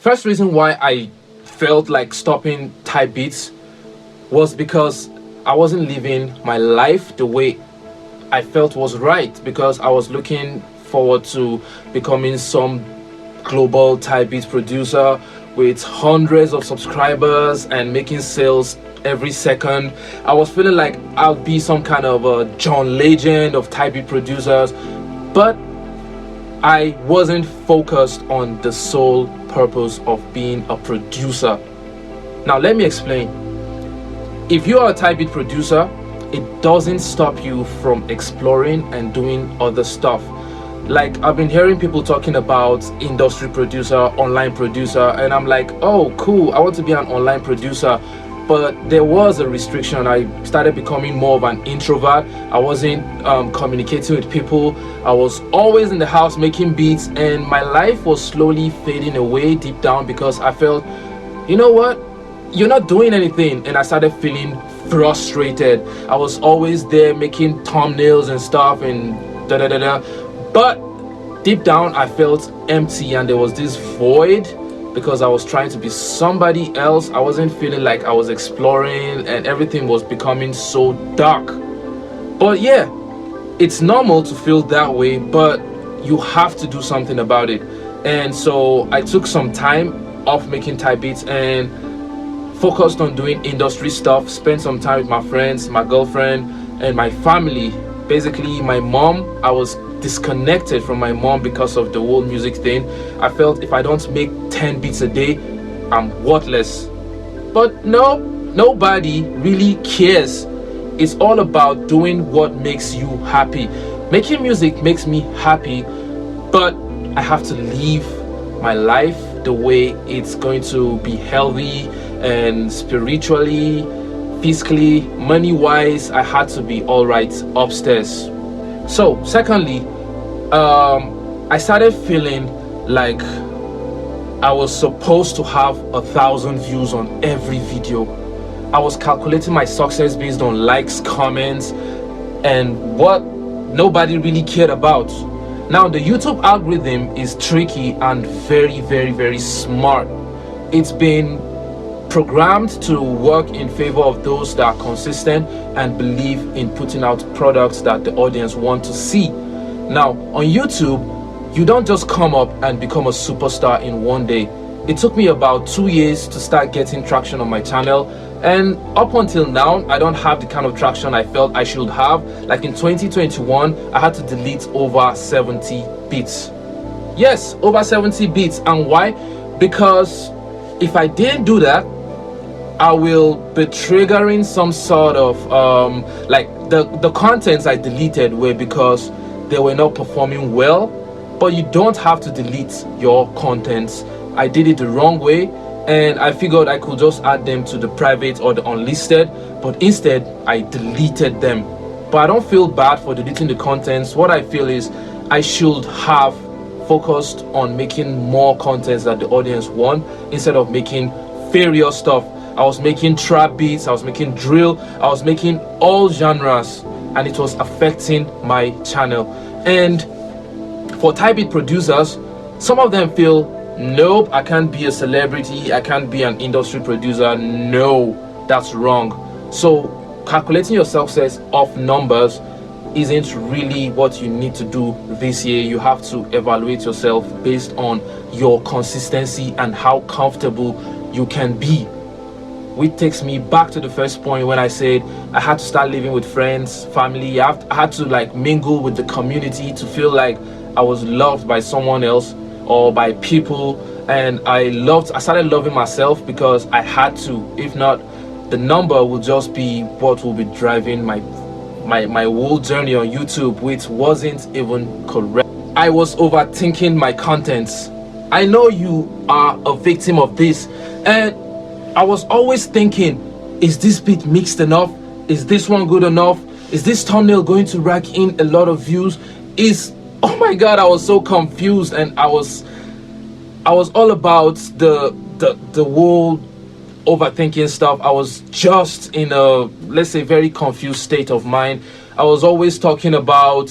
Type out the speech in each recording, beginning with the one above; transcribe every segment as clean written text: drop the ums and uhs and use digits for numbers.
First reason why I felt like stopping type beats was because I wasn't living my life the way I felt was right, because I was looking forward to becoming some global type beat producer with hundreds of subscribers and making sales every second. I was feeling like I'll be some kind of a John Legend of type beat producers, but I wasn't focused on the sole purpose of being a producer. Now let me explain. If you are a type beat producer, it doesn't stop you from exploring and doing other stuff. Like, I've been hearing people talking about industry producer, online producer, and I'm like, oh cool, I want to be an online producer. But there was a restriction. I started becoming more of an introvert. I wasn't communicating with people. I was always in the house making beats, and my life was slowly fading away deep down, because I felt, you know what, you're not doing anything. And I started feeling frustrated. I was always there making thumbnails and stuff and da da da da. But deep down I felt empty, and there was this void because I was trying to be somebody else. I wasn't feeling like I was exploring, and everything was becoming so dark. But yeah, it's normal to feel that way, but you have to do something about it. And so I took some time off making type beats and focused on doing industry stuff, spent some time with my friends, my girlfriend, and my family. Basically my mom, I was disconnected from my mom because of the whole music thing. I felt if I don't make 10 beats a day, I'm worthless. But no, nobody really cares. It's all about doing what makes you happy. Making music makes me happy, but I have to live my life the way it's going to be healthy, and spiritually, physically, money-wise, I had to be all right upstairs. So secondly, I started feeling like I was supposed to have 1,000 views on every video. I was calculating my success based on likes, comments, and what nobody really cared about. Now the YouTube algorithm is tricky and very, very, very smart. It's been programmed to work in favor of those that are consistent and believe in putting out products that the audience want to see. Now on YouTube, you don't just come up and become a superstar in one day. It took me about 2 years to start getting traction on my channel, and up until now I don't have the kind of traction I felt I should have. Like in 2021, I had to delete over 70 beats. Yes, over 70 beats. And why? Because if I didn't do that, I will be triggering some sort of like the contents I deleted were because they were not performing well. But you don't have to delete your contents. I did it the wrong way, and I figured I could just add them to the private or the unlisted, but instead I deleted them. But I don't feel bad for deleting the contents. What I feel is I should have focused on making more contents that the audience want, instead of making various stuff. I was making trap beats, I was making drill, I was making all genres, and it was affecting my channel. And for type beat producers, some of them feel, nope, I can't be a celebrity, I can't be an industry producer. No, that's wrong. So calculating your success off numbers isn't really what you need to do this year. You have to evaluate yourself based on your consistency and how comfortable you can be. Which takes me back to the first point when I said I had to start living with friends, family. I had to like mingle with the community to feel like I was loved by someone else or by people. And I started loving myself because I had to. If not, the number will just be what will be driving my whole journey on YouTube, which wasn't even correct. I was overthinking my contents. I know you are a victim of this, and I was always thinking, is this beat mixed enough? Is this one good enough? Is this thumbnail going to rack in a lot of views? Oh my god, I was so confused, and I was all about the whole overthinking stuff. I was just in a, let's say, very confused state of mind. I was always talking about,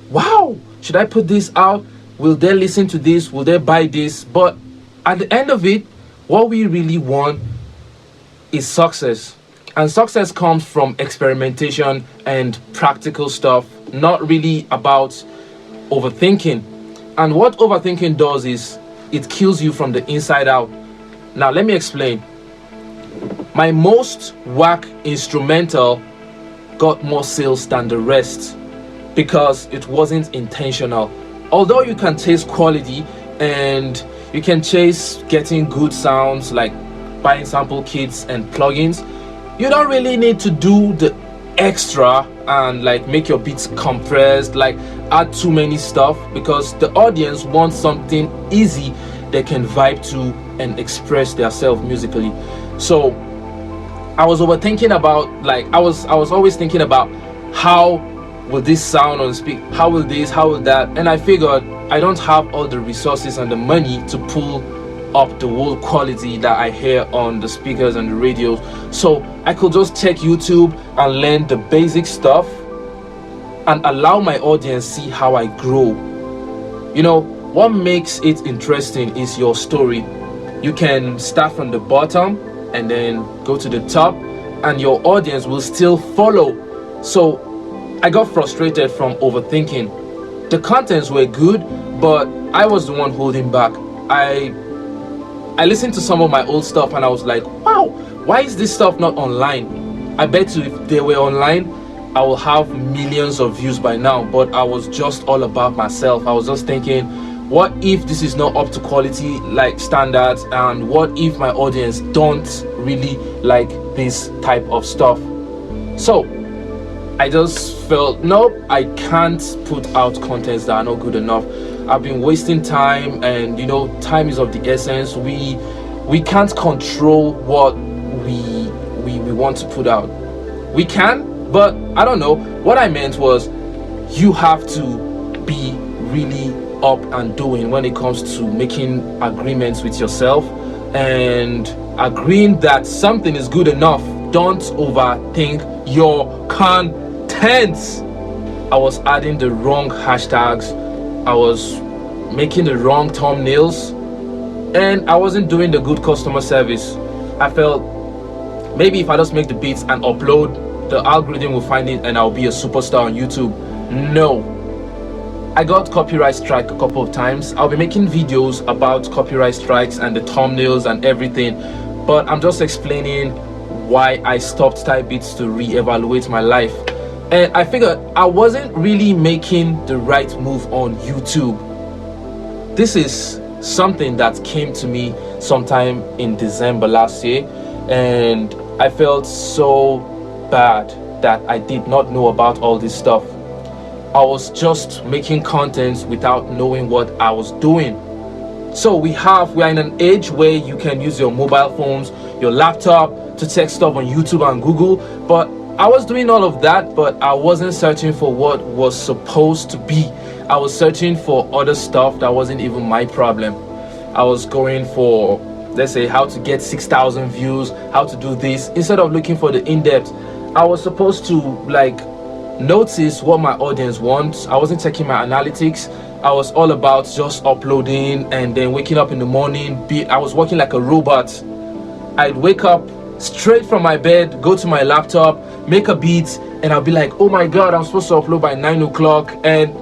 wow, should I put this out? Will they listen to this? Will they buy this? But at the end of it, what we really want is success. And success comes from experimentation and practical stuff, not really about overthinking. And what overthinking does is it kills you from the inside out. Now, let me explain. My most whack instrumental got more sales than the rest because it wasn't intentional. Although you can chase quality and you can chase getting good sounds like buying sample kits and plugins, you don't really need to do the extra and like make your beats compressed, like add too many stuff, because the audience wants something easy they can vibe to and express themselves musically. So I was overthinking about, like, I was always thinking about how will this sound on speak, how will this, how will that, and I figured I don't have all the resources and the money to pull up the whole quality that I hear on the speakers and the radios. So I could just check YouTube and learn the basic stuff and allow my audience see how I grow. You know, what makes it interesting is your story. You can start from the bottom and then go to the top, and your audience will still follow. So I got frustrated from overthinking. The contents were good, but I was the one holding back. I listened to some of my old stuff and I was like, wow, why is this stuff not online? I bet you if they were online, I will have millions of views by now. But I was just all about myself. I was just thinking, what if this is not up to quality like standards, and what if my audience don't really like this type of stuff? So I just felt, nope, I can't put out contents that are not good enough. I've been wasting time, and you know, time is of the essence. We can't control what we want to put out. We can, but I don't know. What I meant was, you have to be really up and doing when it comes to making agreements with yourself and agreeing that something is good enough. Don't overthink your content. I was adding the wrong hashtags, I was making the wrong thumbnails, and I wasn't doing the good customer service. I felt maybe if I just make the beats and upload, the algorithm will find it and I'll be a superstar on YouTube. No. I got copyright strike a couple of times. I'll be making videos about copyright strikes and the thumbnails and everything, but I'm just explaining why I stopped Type Beats to reevaluate my life. And I figured I wasn't really making the right move on YouTube. This is something that came to me sometime in December last year, and I felt so bad that I did not know about all this stuff. I was just making content without knowing what I was doing. So we are in an age where you can use your mobile phones, your laptop to check stuff on YouTube and Google, but I was doing all of that, but I wasn't searching for what was supposed to be. I was searching for other stuff that wasn't even my problem. I was going for, let's say, how to get 6,000 views, how to do this, instead of looking for the in-depth. I was supposed to like notice what my audience wants. I wasn't checking my analytics. I was all about just uploading and then waking up in the morning. I was working like a robot. I'd wake up straight from my bed, go to my laptop, make a beat, and I'll be like, oh my god, I'm supposed to upload by 9 o'clock, and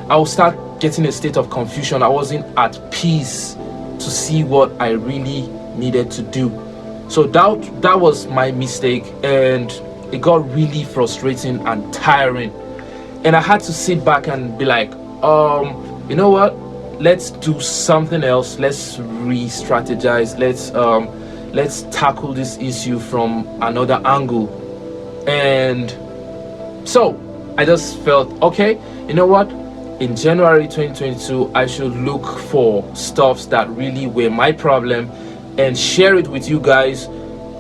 I'll start getting a state of confusion. I wasn't at peace to see what I really needed to do. So that was my mistake, and it got really frustrating and tiring, and I had to sit back and be like, you know what, let's do something else. Let's re-strategize. Let's tackle this issue from another angle. And so I just felt, okay, you know what, in January 2022 I should look for stuffs that really were my problem and share it with you guys.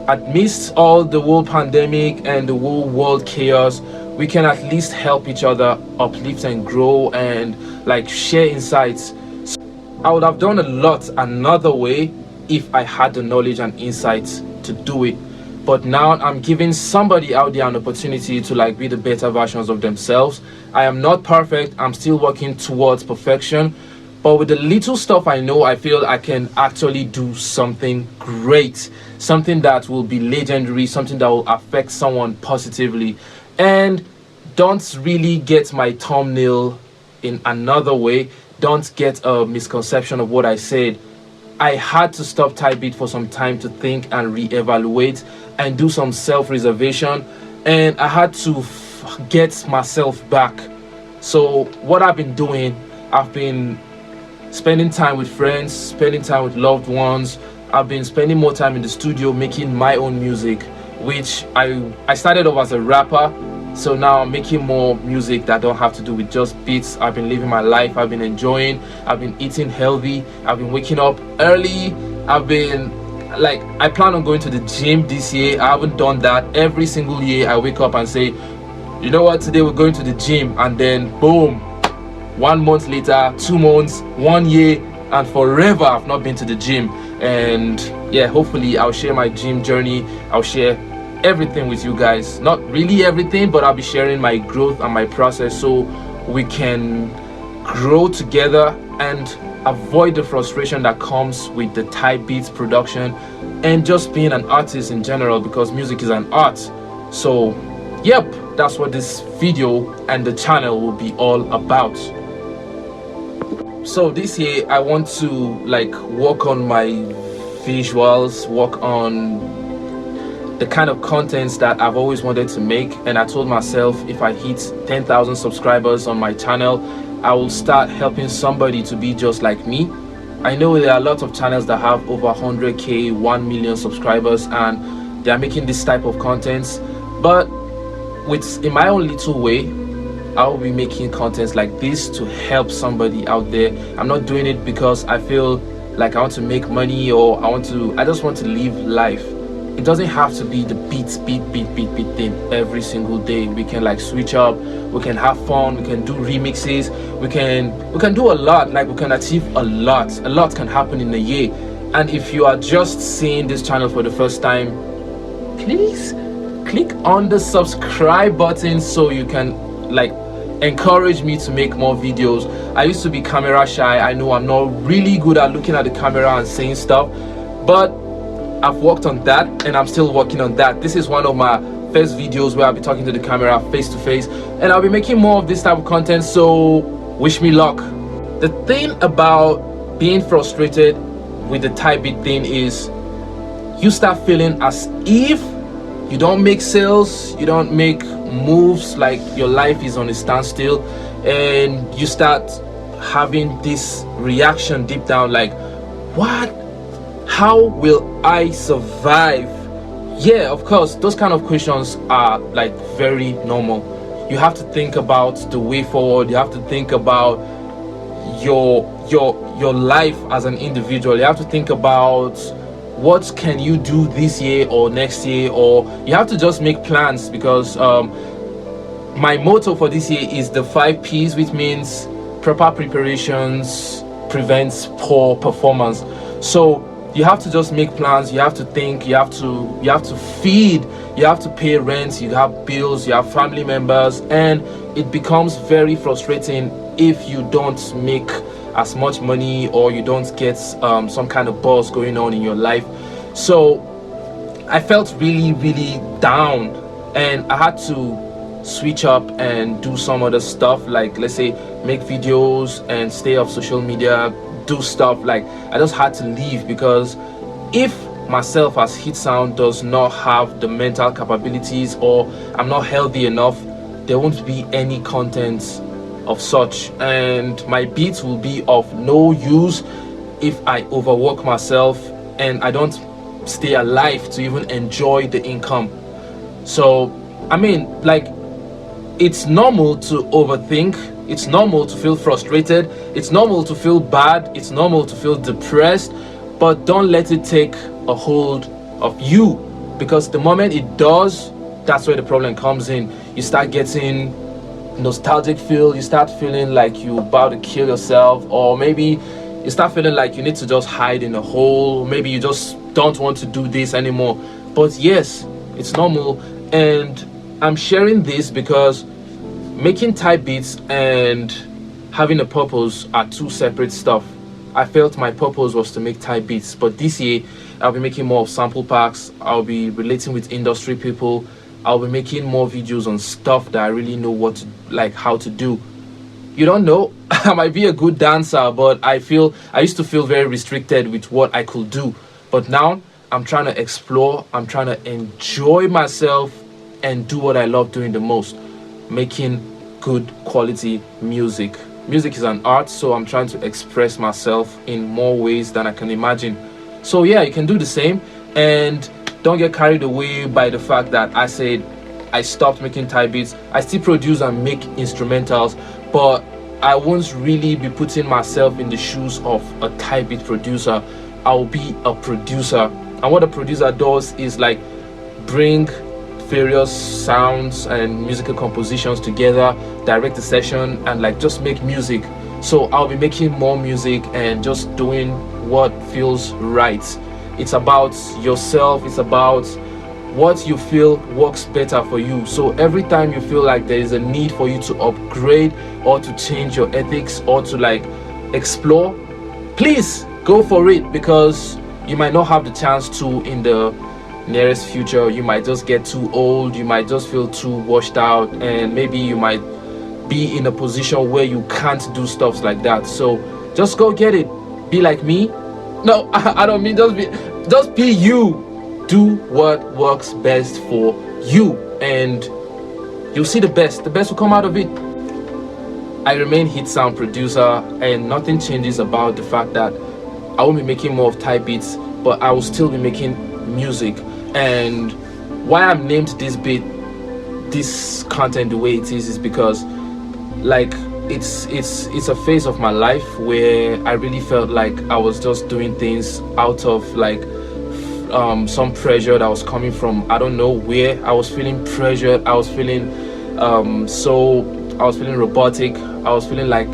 Amidst all the whole pandemic and the whole world chaos, we can at least help each other uplift and grow and like share insights. So I would have done a lot another way if I had the knowledge and insights to do it. But now I'm giving somebody out there an opportunity to like be the better versions of themselves. I am not perfect. I'm still working towards perfection, But with the little stuff I know, I feel I can actually do something great, something that will be legendary, something that will affect someone positively. And don't really get my thumbnail in another way. Don't get a misconception of what I said. I had to stop type beat for some time to think and reevaluate and do some self-reservation, and I had to get myself back. So what I've been doing, I've been spending time with friends, spending time with loved ones. I've been spending more time in the studio making my own music, which I started off as a rapper. So now I'm making more music that don't have to do with just beats. I've been living my life, I've been enjoying, I've been eating healthy, I've been waking up early, I've been like, I plan on going to the gym this year. I haven't done that. Every single year I wake up and say, you know what, today we're going to the gym, and then boom, 1 month later, 2 months, 1 year, and forever I've not been to the gym. And yeah, hopefully I'll share my gym journey, I'll share everything with you guys. Not really everything, but I'll be sharing my growth and my process so we can grow together and avoid the frustration that comes with the type beats production and just being an artist in general, because music is an art. So yep, that's what this video and the channel will be all about. So this year I want to like work on my visuals, work on the kind of contents that I've always wanted to make. And I told myself, if I hit 10,000 subscribers on my channel, I will start helping somebody to be just like me. I know there are a lot of channels that have over 100k, 1 million subscribers, and they are making this type of contents, but in my own little way, I will be making contents like this to help somebody out there. I'm not doing it because I feel like I want to make money, or I just want to live life. It doesn't have to be the beat thing every single day. We can like switch up, we can have fun, we can do remixes, we can do a lot. Like, we can achieve a lot can happen in a year. And if you are just seeing this channel for the first time, please click on the subscribe button so you can like encourage me to make more videos. I used to be camera shy. I know I'm not really good at looking at the camera and saying stuff, but I've worked on that and I'm still working on that. This is one of my first videos where I'll be talking to the camera face to face, and I'll be making more of this type of content, so wish me luck. The thing about being frustrated with the type beat thing is you start feeling as if you don't make sales, you don't make moves, like your life is on a standstill, and you start having this reaction deep down like, what? How will I survive? Yeah, of course, those kind of questions are like very normal. You have to think about the way forward. You have to think about your life as an individual. You have to think about what can you do this year or next year, or you have to just make plans, because my motto for this year is the 5 P's, which means proper preparations prevents poor performance. So you have to just make plans, you have to think, you have to feed, you have to pay rent, you have bills, you have family members, and it becomes very frustrating if you don't make as much money or you don't get some kind of buzz going on in your life. So I felt really down, and I had to switch up and do some other stuff, like let's say make videos and stay off social media, do stuff. Like, I just had to leave, because if myself as Hitsound does not have the mental capabilities, or I'm not healthy enough, there won't be any content of such, and my beats will be of no use if I overwork myself and I don't stay alive to even enjoy the income. So I mean, like, it's normal to overthink, it's normal to feel frustrated, it's normal to feel bad, it's normal to feel depressed, but don't let it take a hold of you, because the moment it does, that's where the problem comes in. You start getting nostalgic feel, you start feeling like you're about to kill yourself, or maybe you start feeling like you need to just hide in a hole, maybe you just don't want to do this anymore. But yes, it's normal, and I'm sharing this because making type beats and having a purpose are two separate stuff. I felt my purpose was to make type beats, but this year I'll be making more of sample packs. I'll be relating with industry people. I'll be making more videos on stuff that I really know what to, like how to do. You don't know, I might be a good dancer, but I used to feel very restricted with what I could do. But now I'm trying to explore, I'm trying to enjoy myself and do what I love doing the most, making good quality music. Music is an art, so I'm trying to express myself in more ways than I can imagine. So yeah, you can do the same, and don't get carried away by the fact that I said I stopped making type beats. I still produce and make instrumentals, but I won't really be putting myself in the shoes of a type beat producer. I'll be a producer, and what a producer does is like bring various sounds and musical compositions together, direct the session, and like just make music. So I'll be making more music and just doing what feels right. It's about yourself, it's about what you feel works better for you. So every time you feel like there is a need for you to upgrade or to change your ethics or to like explore, please go for it, because you might not have the chance to in the nearest future. You might just get too old, you might just feel too washed out, and maybe you might be in a position where you can't do stuff like that. So just go get it. Be like me. No, I don't mean just be you. Do what works best for you, and you'll see the best will come out of it. I remain Hitsound producer, and nothing changes about the fact that I won't be making more of type beats, but I will still be making music. And why I'm named this content the way it is because like it's a phase of my life where I really felt like I was just doing things out of like some pressure that was coming from I don't know where. I was feeling pressured, I was feeling robotic, I was feeling like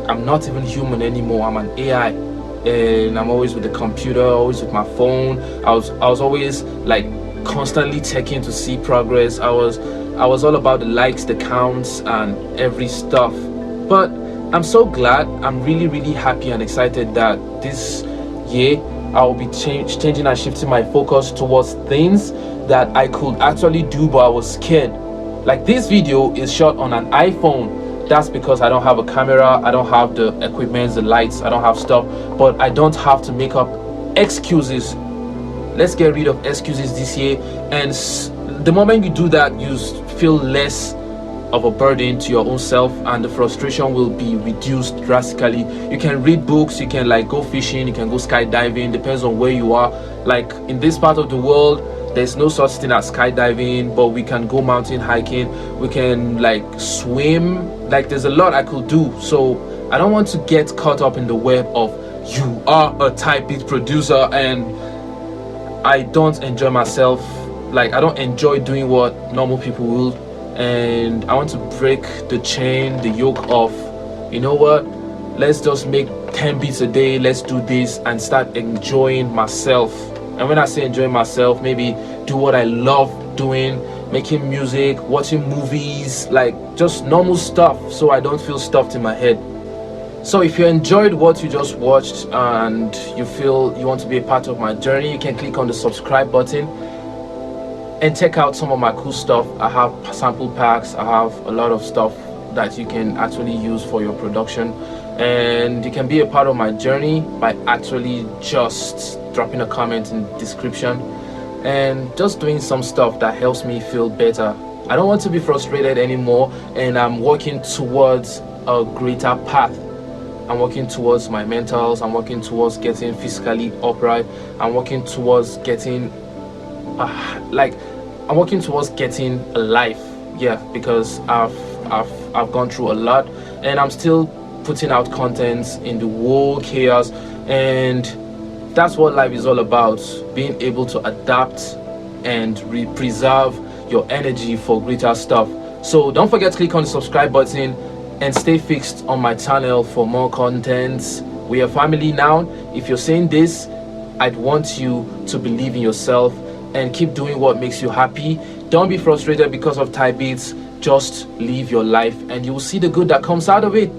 I'm not even human anymore, I'm an AI, and I'm always with the computer, always with my phone. I was always like constantly checking to see progress. I was all about the likes, the counts, and every stuff. But I'm so glad, I'm really happy and excited that this year I'll be changing and shifting my focus towards things that I could actually do, but I was scared. Like this video is shot on an iPhone. That's because I don't have a camera, I don't have the equipment, the lights, I don't have stuff, but I don't have to make up excuses. Let's get rid of excuses this year, and the moment you do that, you feel less of a burden to your own self, and the frustration will be reduced drastically. You can read books, you can like go fishing, you can go skydiving, depends on where you are. Like in this part of the world, there's no such thing as skydiving, but we can go mountain hiking, we can like swim, like there's a lot I could do. So I don't want to get caught up in the web of you are a type beat producer and I don't enjoy myself. Like I don't enjoy doing what normal people will, and I want to break the chain, the yoke of, you know what, let's just make 10 beats a day, let's do this, and start enjoying myself. And when I say enjoying myself, maybe do what I love doing, making music, watching movies, like just normal stuff, so I don't feel stuffed in my head. So if you enjoyed what you just watched and you feel you want to be a part of my journey, you can click on the subscribe button and check out some of my cool stuff. I have sample packs, I have a lot of stuff that you can actually use for your production, and you can be a part of my journey by actually just dropping a comment in the description and just doing some stuff that helps me feel better. I don't want to be frustrated anymore, and I'm working towards a greater path. I'm working towards my mentals, I'm working towards getting physically upright, I'm working towards getting I'm working towards getting a life, yeah, because I've gone through a lot, and I'm still putting out contents in the whole chaos, and that's what life is all about, being able to adapt and preserve your energy for greater stuff. So don't forget to click on the subscribe button and stay fixed on my channel for more contents. We are family now. If you're saying this, I'd want you to believe in yourself and keep doing what makes you happy. Don't be frustrated because of type beats. Just live your life and you will see the good that comes out of it.